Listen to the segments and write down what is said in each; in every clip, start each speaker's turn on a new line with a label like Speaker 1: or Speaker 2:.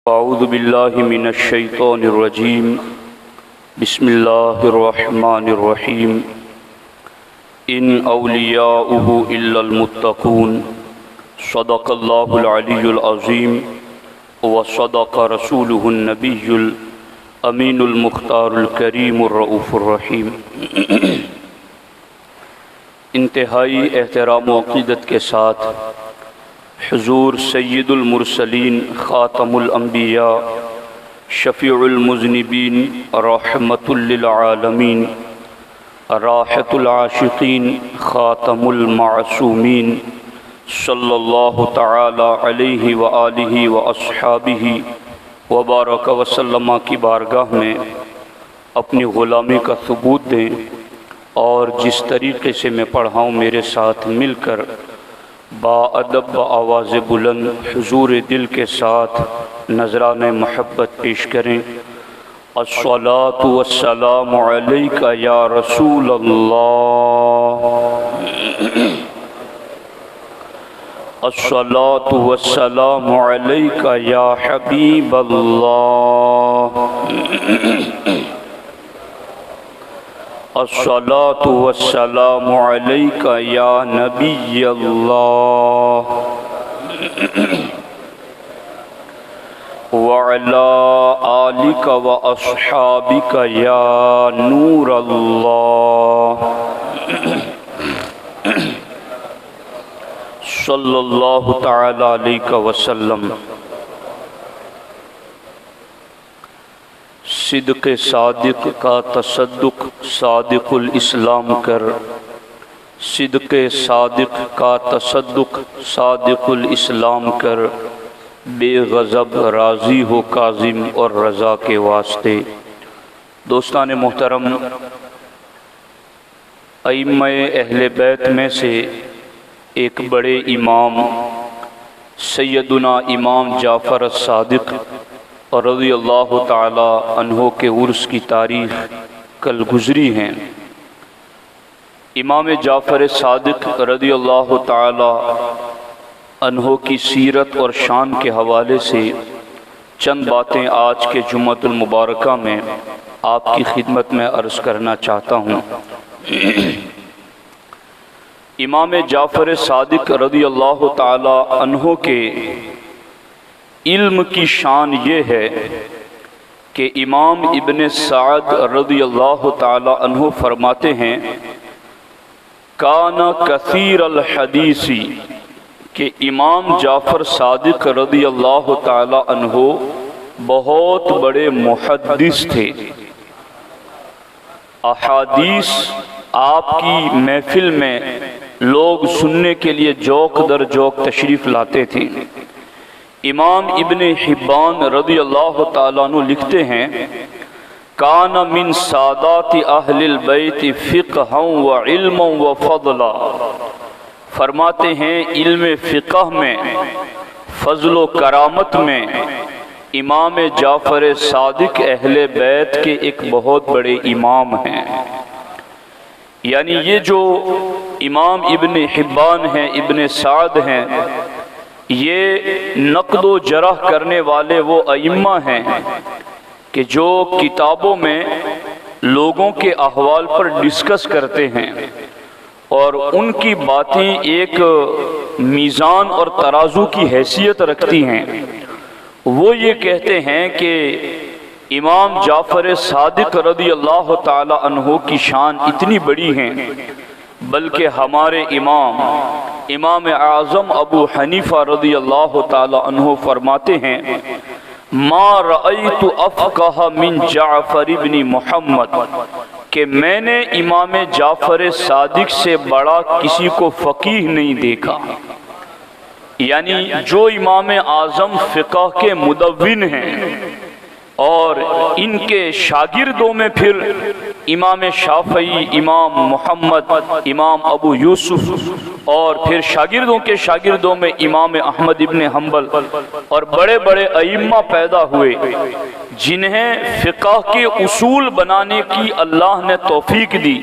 Speaker 1: اعوذ باللہ من الشیطان الرجیم بسم اللہ الرحمن الرحیم ان اولیاؤہ الا المتقون صدق اللہ العلی العظیم وصدق رسولہ النبی الامین المختار الکریم الرؤوف الرحیم۔ انتہائی احترام و عقیدت کے ساتھ حضور سید المرسلین خاتم الانبیاء شفیع المذنبین رحمت للعالمین راحت العاشقین خاتم المعصومین صلی اللہ تعالی علیہ وآلہ واصحابہ وبارک وسلم کی بارگاہ میں اپنی غلامی کا ثبوت دیں، اور جس طریقے سے میں پڑھا ہوں میرے ساتھ مل کر با ادب آواز بلند حضور دل کے ساتھ نذران محبت پیش کریں۔ الصلاۃ والسلام علیک یا رسول اللہ، الصلاۃ والسلام علیک یا حبیب اللہ، الصلاۃ والسلام علیک یا نبی اللہ، وعلی آلک واصحابک یا نور اللہ، صلی اللہ تعالی علیہ وسلم۔ صدق صادق کا تصدق صادق الاسلام کر، صدق صادق کا تصدق صادق الاسلام کر، بے غضب راضی ہو کاظم اور رضا کے واسطے۔ دوستان محترم، ائمہ اہل بیت میں سے ایک بڑے امام سیدنا امام جعفر الصادق رضی اللہ تعالی عنہ کے عرس کی تاریخ کل گزری ہیں۔ امام جعفر صادق رضی اللہ تعالی عنہ کی سیرت اور شان کے حوالے سے چند باتیں آج کے جمعۃ المبارکہ میں آپ کی خدمت میں عرض کرنا چاہتا ہوں۔ امام جعفر صادق رضی اللہ تعالی عنہ کے علم کی شان یہ ہے کہ امام ابن سعد رضی اللہ تعالی عنہ فرماتے ہیں کان کثیر الحدیث، کہ امام جعفر صادق رضی اللہ تعالی عنہ بہت بڑے محدث تھے۔ احادیث آپ کی محفل میں لوگ سننے کے لیے جوق در جوق تشریف لاتے تھے۔ امام ابن حبان رضی اللہ تعالیٰ عنہ لکھتے ہیں کان من سادات اہل البیت فقہا و علما و فضلا، فرماتے ہیں علم فقہ میں، فضل و کرامت میں امام جعفر صادق اہل بیت کے ایک بہت بڑے امام ہیں۔ یعنی یہ جو امام ابن حبان ہیں، ابن سعد ہیں، یہ نقد و جرح کرنے والے وہ ائمہ ہیں کہ جو کتابوں میں لوگوں کے احوال پر ڈسکس کرتے ہیں، اور ان کی باتیں ایک میزان اور ترازو کی حیثیت رکھتی ہیں۔ وہ یہ کہتے ہیں کہ امام جعفر صادق رضی اللہ تعالی عنہ کی شان اتنی بڑی ہے، بلکہ ہمارے امام اعظم ابو حنیفہ رضی اللہ تعالی عنہ فرماتے ہیں ما رأیت افقہ من جعفر ابن محمد، کہ میں نے امام جعفر صادق سے بڑا کسی کو فقیہ نہیں دیکھا۔ یعنی جو امام اعظم فقہ کے مدون ہیں، اور ان کے شاگردوں میں پھر امام شافعی، امام محمد، امام ابو یوسف، اور پھر شاگردوں کے شاگردوں میں امام احمد ابن حنبل، اور بڑے بڑے ائمہ پیدا ہوئے جنہیں فقہ کے اصول بنانے کی اللہ نے توفیق دی،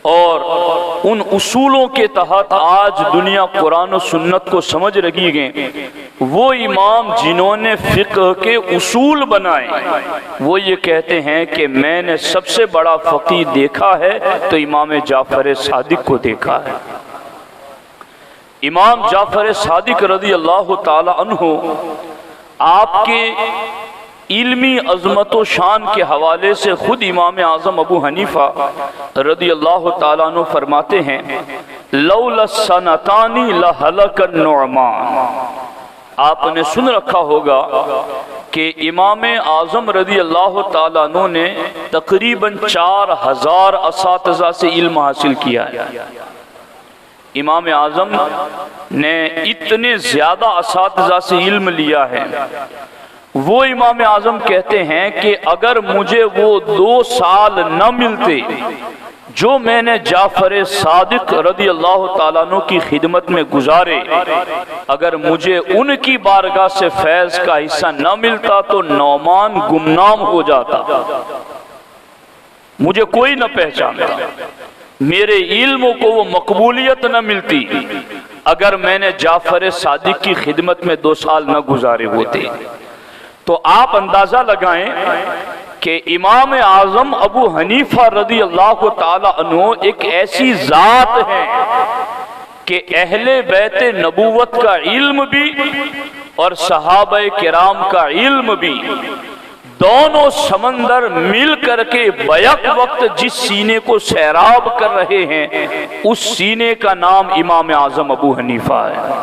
Speaker 1: اور ان اصولوں کے تحت آج دنیا قرآن و سنت کو سمجھ رہی ہے، وہ امام جنہوں نے فقہ کے اصول بنائے وہ یہ کہتے ہیں کہ میں نے سب سے بڑا فقیہ دیکھا ہے تو امام جعفر صادق کو دیکھا ہے۔ امام جعفر صادق رضی اللہ تعالی عنہ آپ کے علمی عظمت و شان کے حوالے سے خود امام اعظم ابو حنیفہ رضی اللہ تعالیٰ عنہ فرماتے ہیں لولا السنتان لہلک النعمان۔ آپ نے سن رکھا ہوگا کہ امام اعظم رضی اللہ تعالیٰ عنہ نے تقریباً 4000 اساتذہ سے علم حاصل کیا ہے۔ امام اعظم نے اتنے زیادہ اساتذہ سے علم لیا ہے، وہ امام اعظم کہتے ہیں کہ اگر مجھے وہ 2 سال نہ ملتے جو میں نے جعفر صادق رضی اللہ تعالیٰ عنہ کی خدمت میں گزارے، اگر مجھے ان کی بارگاہ سے فیض کا حصہ نہ ملتا تو نعمان گمنام ہو جاتا، مجھے کوئی نہ پہچانتا، میرے علم کو وہ مقبولیت نہ ملتی اگر میں نے جعفر صادق کی خدمت میں 2 سال نہ گزارے ہوتے۔ تو آپ اندازہ لگائیں کہ امام اعظم ابو حنیفہ رضی اللہ تعالی عنہ ایک ایسی ذات ہے کہ اہل بیت نبوت کا علم بھی اور صحابہ کرام کا علم بھی دونوں سمندر مل کر کے بیک وقت جس سینے کو سیراب کر رہے ہیں اس سینے کا نام امام اعظم ابو حنیفہ ہے۔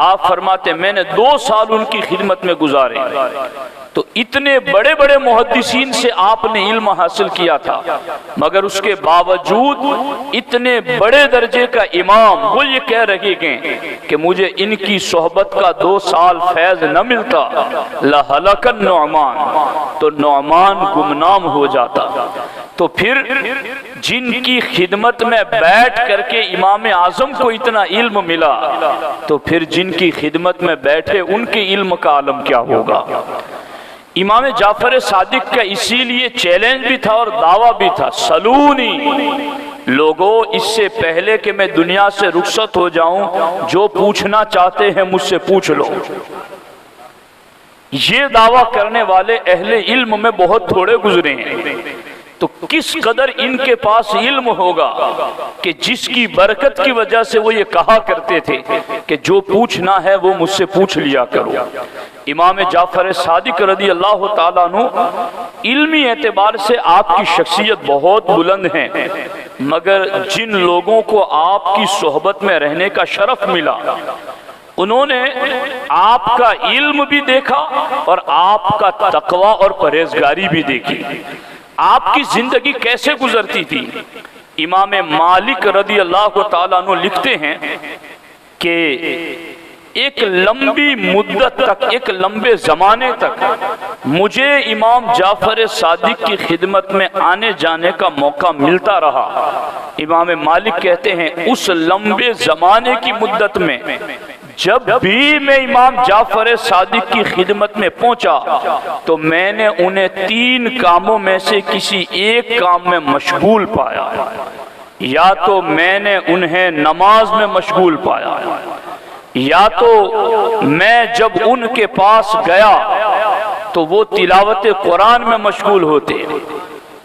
Speaker 1: آپ فرماتے میں نے 2 سال ان کی خدمت میں گزارے، تو اتنے بڑے بڑے محدثین سے آپ نے علم حاصل کیا تھا، مگر اس کے باوجود اتنے بڑے درجے کا امام وہ یہ کہہ رہے ہیں کہ مجھے ان کی صحبت کا 2 سال فیض نہ ملتا لہلک النعمان، تو نعمان گمنام ہو جاتا۔ تو پھر جن کی خدمت میں بیٹھ کر کے امام اعظم کو اتنا علم ملا تو پھر جن کی خدمت میں بیٹھے ان کے علم کا عالم کیا ہوگا۔ امام جعفر صادق کا اسی لیے چیلنج بھی تھا اور دعویٰ بھی تھا، سلونی، لوگوں اس سے پہلے کہ میں دنیا سے رخصت ہو جاؤں جو پوچھنا چاہتے ہیں مجھ سے پوچھ لو۔ یہ دعویٰ کرنے والے اہل علم میں بہت تھوڑے گزرے ہیں، تو کس قدر ان کے پاس علم ہوگا کہ جس کی برکت کی وجہ سے وہ یہ کہا کرتے تھے کہ جو پوچھنا ہے وہ مجھ سے پوچھ لیا کرو۔ امام جعفر صادق رضی اللہ تعالیٰ عنہ علمی اعتبار سے آپ کی شخصیت بہت بلند ہے، مگر جن لوگوں کو آپ کی صحبت میں رہنے کا شرف ملا انہوں نے آپ کا علم بھی دیکھا اور آپ کا تقوی اور پرہیزگاری بھی دیکھی، آپ کی زندگی کیسے گزرتی تھی۔ امام مالک رضی اللہ تعالیٰ عنہ لکھتے ہیں کہ ایک لمبی مدت تک، ایک لمبے زمانے تک مجھے امام جعفر صادق کی خدمت میں آنے جانے کا موقع ملتا رہا۔ امام مالک کہتے ہیں اس لمبے زمانے کی مدت میں جب بھی میں امام جعفر صادق کی خدمت میں پہنچا تو میں نے انہیں 3 کاموں میں سے کسی ایک کام میں مشغول پایا، یا تو میں نے انہیں نماز میں مشغول پایا، یا تو میں جب ان کے پاس گیا تو وہ تلاوت قرآن میں مشغول ہوتے،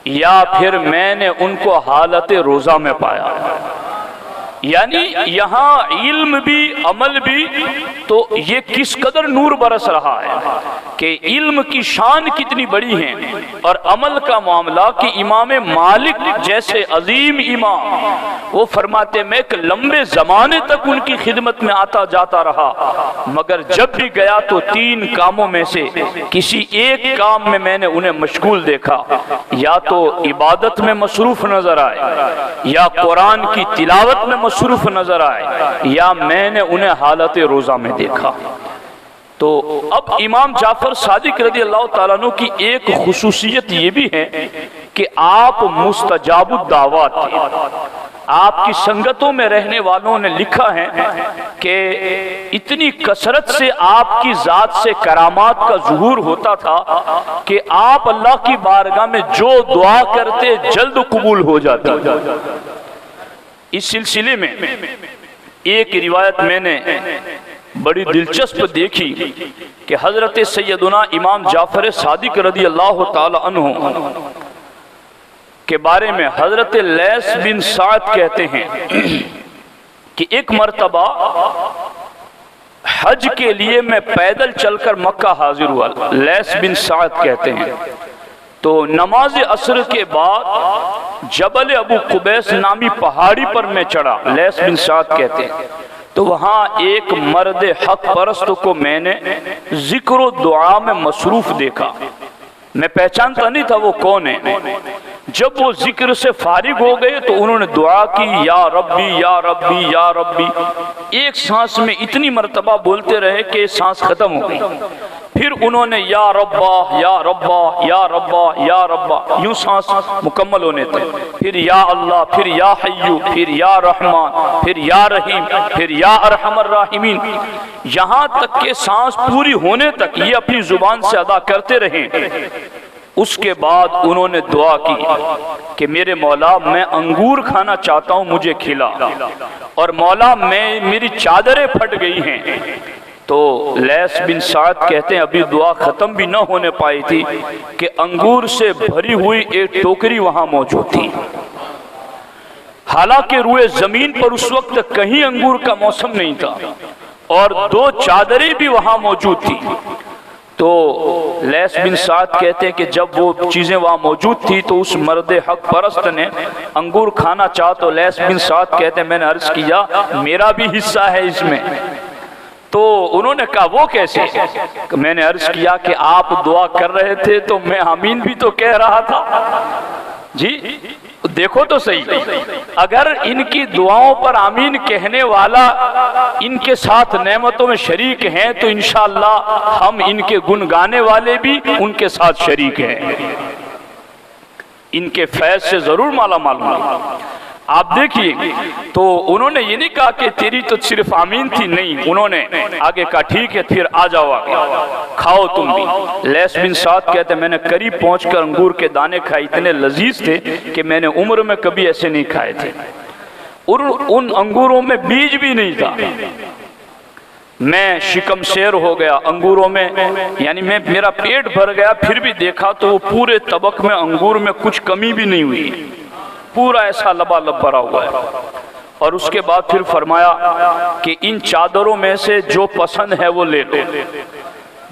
Speaker 1: یا پھر میں نے ان کو حالت روزہ میں پایا۔ یعنی یہاں علم بھی عمل بھی، تو یہ کس قدر نور برس رہا ہے کہ علم کی شان کتنی بڑی ہے، اور عمل کا معاملہ کہ امام مالک جیسے عظیم امام وہ فرماتے میں ایک لمبے زمانے تک ان کی خدمت میں آتا جاتا رہا، مگر جب بھی گیا تو 3 کاموں میں سے کسی ایک کام میں میں نے انہیں مشغول دیکھا، یا تو عبادت میں مصروف نظر آئے، یا قرآن کی تلاوت میں مصروف نظر آئے، یا میں نے انہیں حالت روزہ میں دیکھا۔ تو اب امام جعفر صادق رضی اللہ تعالیٰ عنہ کی ایک خصوصیت یہ بھی ہے کہ آپ مستجاب الدعوات تھے، آپ کی سنگتوں میں رہنے والوں نے لکھا ہے کہ اتنی کثرت سے آپ کی ذات سے کرامات کا ظہور ہوتا تھا کہ آپ اللہ کی بارگاہ میں جو دعا کرتے جلد قبول ہو جاتی۔ اس سلسلے میں ایک روایت میں نے بڑی دلچسپ دیکھی کہ حضرت سیدنا امام جعفر صادق رضی اللہ تعالی عنہ کے بارے میں حضرت لیث بن سعد کہتے ہیں کہ ایک مرتبہ حج کے لیے میں پیدل چل کر مکہ حاضر ہوا۔ لیث بن سعد کہتے ہیں تو نماز عصر کے بعد جبل ابو قبیس نامی پہاڑی پر میں چڑھا۔ لیث بن سعد کہتے ہیں تو وہاں ایک مرد حق پرست کو میں نے ذکر و دعا میں مصروف دیکھا۔ میں پہچانتا نہیں تھا وہ کون ہے۔ جب وہ ذکر سے فارغ ہو گئے تو انہوں نے دعا کی، یا ربی یا ربی یا ربی، ایک سانس میں اتنی مرتبہ بولتے رہے کہ سانس ختم ہو گئی۔ پھر انہوں نے یا ربا یا ربا یا ربا یا ربا، یوں سانس مکمل ہونے تک، پھر یا اللہ، پھر یا حیو، پھر یا رحمان، پھر یا رحیم، پھر یا ارحم الراحمین، یہاں تک کہ سانس پوری ہونے تک یہ اپنی زبان سے ادا کرتے رہے۔ اس کے بعد انہوں نے دعا کی کہ میرے مولا میں انگور کھانا چاہتا ہوں، مجھے کھلا، اور مولا میری چادریں پھٹ گئی ہیں۔ تو لیث بن سعد کہتے ہیں ابھی دعا ختم بھی نہ ہونے پائی تھی کہ انگور سے بھری ہوئی ایک ٹوکری وہاں موجود تھی۔ حالانکہ روئے زمین پر اس وقت کہیں انگور کا موسم نہیں تھا، اور 2 چادریں بھی وہاں موجود تھی۔ تو لیث بن سعد کہتے ہیں کہ جب وہ چیزیں وہاں موجود تھی تو اس مرد حق پرست نے انگور کھانا چاہا تو لیث بن سعد کہتے ہیں میں نے عرض کیا میرا بھی حصہ ہے اس میں۔ تو انہوں نے کہا وہ کیسے؟ میں نے عرض کیا کہ آپ دعا کر رہے تھے تو میں آمین بھی تو کہہ رہا تھا۔ جی دیکھو تو صحیح، اگر ان کی دعاؤں پر آمین کہنے والا ان کے ساتھ نعمتوں میں شریک ہیں تو انشاءاللہ ہم ان کے گن گانے والے بھی ان کے ساتھ شریک ہیں، ان کے فیض سے ضرور مالا مال ہوں۔ آپ دیکھیے تو انہوں نے یہ نہیں کہا کہ تیری تو صرف آمین تھی، نہیں، انہوں نے آگے کہا ٹھیک ہے پھر آ جاؤ آگے کھاؤ تم بھی۔ لیث بن سعد کہتے ہیں میں نے قریب پہنچ کر انگور کے دانے کھائے، اتنے لذیذ تھے کہ میں نے عمر میں کبھی ایسے نہیں کھائے تھے، اور ان انگوروں میں بیج بھی نہیں تھا۔ میں شکم سیر ہو گیا انگوروں میں، یعنی میرا پیٹ بھر گیا، پھر بھی دیکھا تو وہ پورے طبق میں انگور میں کچھ کمی بھی نہیں ہوئی، پورا ایسا لبالب بھرا ہوا ہے۔ اور اس کے بعد پھر فرمایا کہ ان چادروں میں سے جو پسند ہے وہ لے لو۔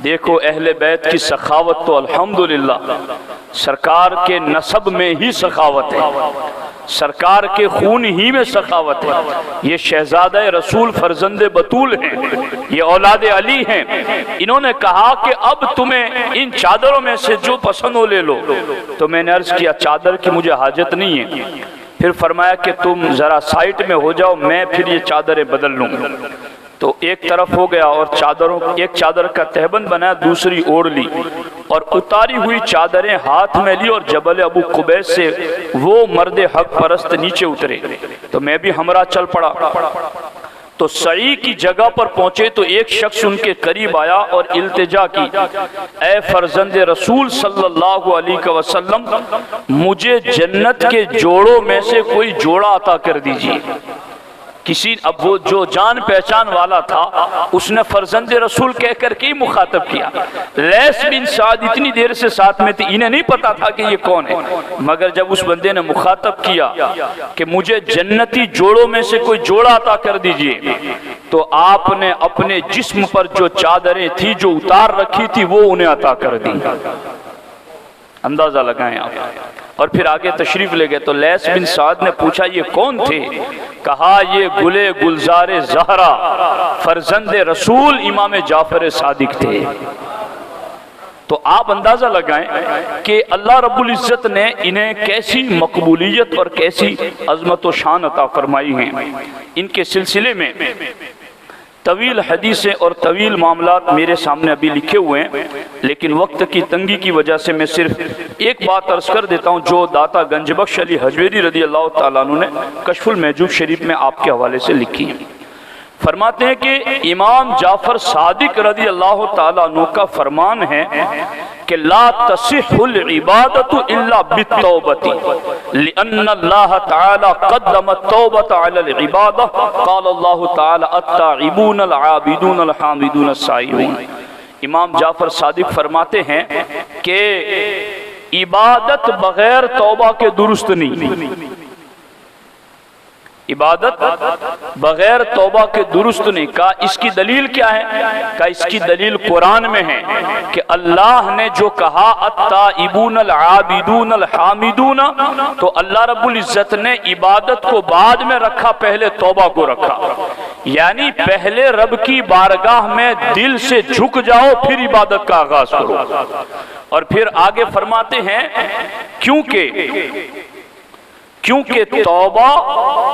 Speaker 1: دیکھو اہل بیت کی سخاوت تو الحمدللہ، سرکار کے نسب میں ہی سخاوت ہے، سرکار کے خون ہی میں سخاوت ہے۔ یہ شہزادہ رسول فرزند بطول ہیں، یہ اولاد علی ہیں۔ انہوں نے کہا کہ اب تمہیں ان چادروں میں سے جو پسند ہو لے لو۔ تو میں نے عرض کیا چادر کی مجھے حاجت نہیں ہے۔ پھر فرمایا کہ تم ذرا سائٹ میں ہو جاؤ، میں پھر یہ چادریں بدل لوں گا۔ تو ایک طرف ہو گیا اور ایک چادر کا تہبند بنایا، دوسری اوڑھ لی، اور اتاری ہوئی چادریں ہاتھ میں لی، اور جبل ابو قبیس سے وہ مرد حق پرست نیچے اترے تو میں بھی ہمراہ چل پڑا۔ تو سعی کی جگہ پر پہنچے تو ایک شخص ان کے قریب آیا اور التجا کی، اے فرزند رسول صلی اللہ علیہ وسلم، مجھے جنت کے جوڑوں میں سے کوئی جوڑا عطا کر دیجیے۔ اب وہ جو جان پہچان والا تھا اس نے فرزند رسول کہہ کر کے ہی مخاطب کیا۔ لیث بن سعد اتنی دیر سے ساتھ میں تھے، انہیں نہیں پتا تھا کہ یہ کون ہے، مگر جب اس بندے نے مخاطب کیا کہ مجھے جنتی جوڑوں میں سے کوئی جوڑا عطا کر دیجئے، تو آپ نے اپنے جسم پر جو چادریں تھی جو اتار رکھی تھی وہ انہیں عطا کر دی۔ اندازہ لگائیں آپ۔ اور پھر آگے تشریف لے گئے تو لیث بن سعد نے پوچھا یہ کون تھے؟ کہا یہ گلے گلزار زہرا فرزند رسول امام جعفر صادق تھے۔ تو آپ اندازہ لگائیں کہ اللہ رب العزت نے انہیں کیسی مقبولیت اور کیسی عظمت و شان عطا فرمائی ہیں۔ ان کے سلسلے میں طویل حدیثیں اور طویل معاملات میرے سامنے ابھی لکھے ہوئے ہیں، لیکن وقت کی تنگی کی وجہ سے میں صرف ایک بات عرض کر دیتا ہوں جو داتا گنج بخش علی حجویری رضی اللہ تعالیٰ عنہ نے کشف المحجوب شریف میں آپ کے حوالے سے لکھی ہے۔ فرماتے ہیں کہ امام جعفر صادق رضی اللہ تعالیٰ عنہ کا فرمان ہے کہ لا تصح العبادت الا بالتوبۃ لان اللہ تعالی قدم التوبۃ علی العبادہ قال اللہ تعالی التائبون العابدون الحامدون السائحون۔ امام جعفر صادق فرماتے ہیں کہ عبادت بغیر توبہ کے درست نہیں، عبادت بغیر توبہ کے درست نہیں۔ کہا اس کی دلیل کیا ہے؟ کہا اس کی دلیل قرآن میں ہے کہ اللہ نے جو کہا التائبون العابدون الحامدون، تو اللہ رب العزت نے عبادت کو بعد میں رکھا، پہلے توبہ کو رکھا، یعنی پہلے رب کی بارگاہ میں دل سے جھک جاؤ پھر عبادت کا آغاز کرو۔ اور پھر آگے فرماتے ہیں کیونکہ توبہ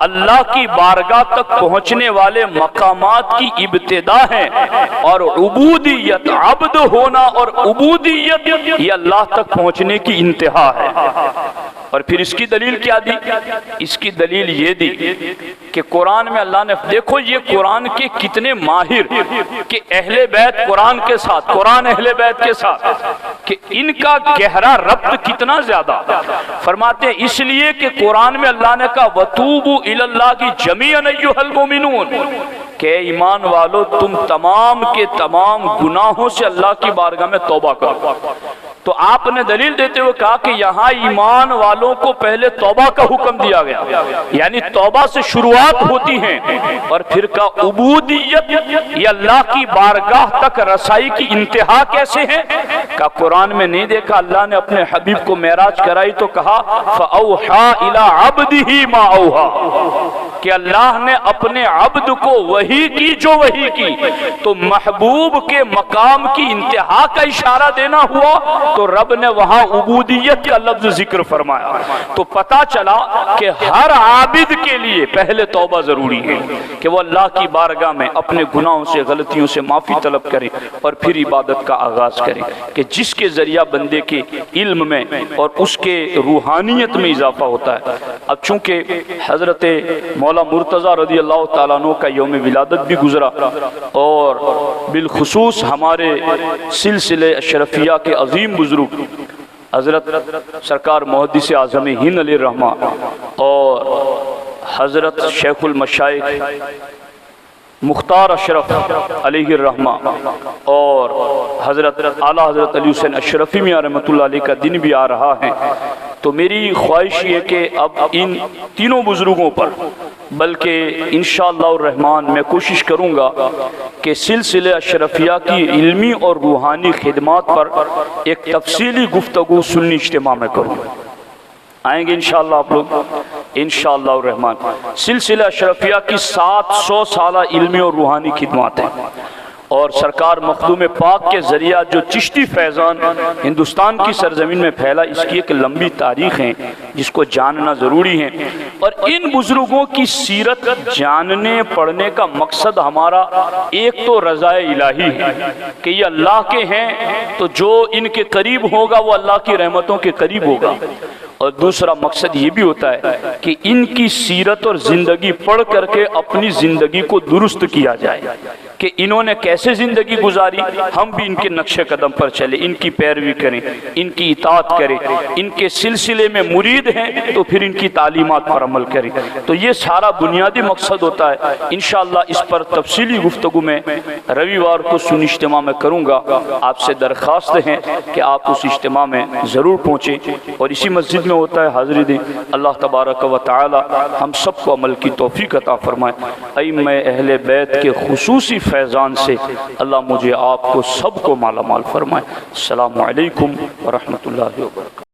Speaker 1: اللہ کی بارگاہ تک پہنچنے والے مقامات کی ابتدا ہے، اور عبودیت عبد ہونا اور عبودیت یہ اللہ تک پہنچنے کی انتہا ہے۔ اور پھر اس کی دلیل کیا دی؟ اس کی دلیل یہ دی کہ قرآن میں اللہ نے، دیکھو یہ قرآن کے کتنے ماہر کہ اہل بیت قرآن کے ساتھ، قرآن اہل بیت کے ساتھ، کہ ان کا گہرا ربط کتنا زیادہ۔ فرماتے ہیں اس لیے کہ قرآن میں اللہ نے کہا وَتُوبُوا إِلَى اللَّهِ جَمِيعًا أَيُّهَا الْمُؤْمِنُونَ، کہ ایمان والو تم تمام کے تمام گناہوں سے اللہ کی بارگاہ میں توبہ کرو۔ تو آپ نے دلیل دیتے ہوئے کہا کہ یہاں ایمان والوں کو پہلے توبہ کا حکم دیا گیا، یعنی توبہ سے شروعات ہوتی ہیں، اور پھر کا عبودیت یہ اللہ کی بارگاہ تک رسائی کی انتہا کیسے ہے؟ کہ قرآن میں نہیں دیکھا اللہ نے اپنے حبیب کو معراج کرائی تو کہا فَأَوْحَا إِلَىٰ عَبْدِهِ مَا أَوْحَا، کہ اللہ نے اپنے عبد کو وحی کی جو وحی کی۔ تو محبوب کے مقام کی انتہا کا اشارہ دینا ہوا تو رب نے وہاں عبودیت کا لفظ ذکر فرمایا۔ تو پتہ چلا کہ ہر عابد کے لیے پہلے توبہ ضروری ہے کہ وہ اللہ کی بارگاہ میں اپنے گناہوں سے غلطیوں سے معافی طلب کرے اور پھر عبادت کا آغاز کرے، کہ جس کے ذریعہ بندے کے علم میں اور اس کے روحانیت میں اضافہ ہوتا ہے۔ اب چونکہ حضرت مولا مرتضیٰ رضی اللہ تعالیٰ عنہ کا یوم ولادت بھی گزرا، اور بالخصوص ہمارے سلسلے اشرفیہ کے عظیم بزرگ حضرت سرکار محدث اعظم ہند علیہ الرحمہ اور حضرت شیخ المشائخ مختار اشرف علیہ الرحمہ اور حضرت اعلیٰ حضرت علی حسین اشرفی میاں رحمۃ اللہ علیہ کا دن بھی آ رہا ہے، تو میری خواہش یہ کہ اب ان تینوں بزرگوں پر، بلکہ انشاءاللہ الرحمن میں کوشش کروں گا کہ سلسلہ اشرفیہ کی علمی اور روحانی خدمات پر ایک تفصیلی گفتگو سنی اجتماع میں کروں۔ آئیں گے انشاءاللہ آپ لوگ انشاءاللہ الرحمن۔ سلسلہ اشرفیہ کی 700 سالہ علمی اور روحانی خدمات ہیں، اور سرکار مخدوم پاک کے ذریعہ جو چشتی فیضان ہندوستان کی سرزمین میں پھیلا، اس کی ایک لمبی تاریخ ہے جس کو جاننا ضروری ہے۔ اور ان بزرگوں کی سیرت جاننے پڑھنے کا مقصد ہمارا ایک تو رضا الہی ہے کہ یہ اللہ کے ہیں، تو جو ان کے قریب ہوگا وہ اللہ کی رحمتوں کے قریب ہوگا، اور دوسرا مقصد یہ بھی ہوتا ہے کہ ان کی سیرت اور زندگی پڑھ کر کے اپنی زندگی کو درست کیا جائے کہ انہوں نے کیسے زندگی گزاری، ہم بھی ان کے نقش قدم پر چلے، ان کی پیروی کریں، ان کی اطاعت کریں، ان کے سلسلے میں مرید ہیں تو پھر ان کی تعلیمات پر عمل کریں۔ تو یہ سارا بنیادی مقصد ہوتا ہے۔ انشاءاللہ اس پر تفصیلی گفتگو میں رویوار کو سنی اجتماع میں کروں گا۔ آپ سے درخواست ہے کہ آپ اس اجتماع میں ضرور پہنچیں، اور اسی مسجد میں ہوتا ہے، حاضری دیں۔ اللہ تبارک و تعالی ہم سب کو عمل کی توفیق عطا فرمائے۔ ائمہ اہل بیت کے خصوصی فیضان سے اللہ مجھے آپ کو سب کو مالا مال فرمائے۔ السلام علیکم ورحمۃ اللہ وبرکاتہ۔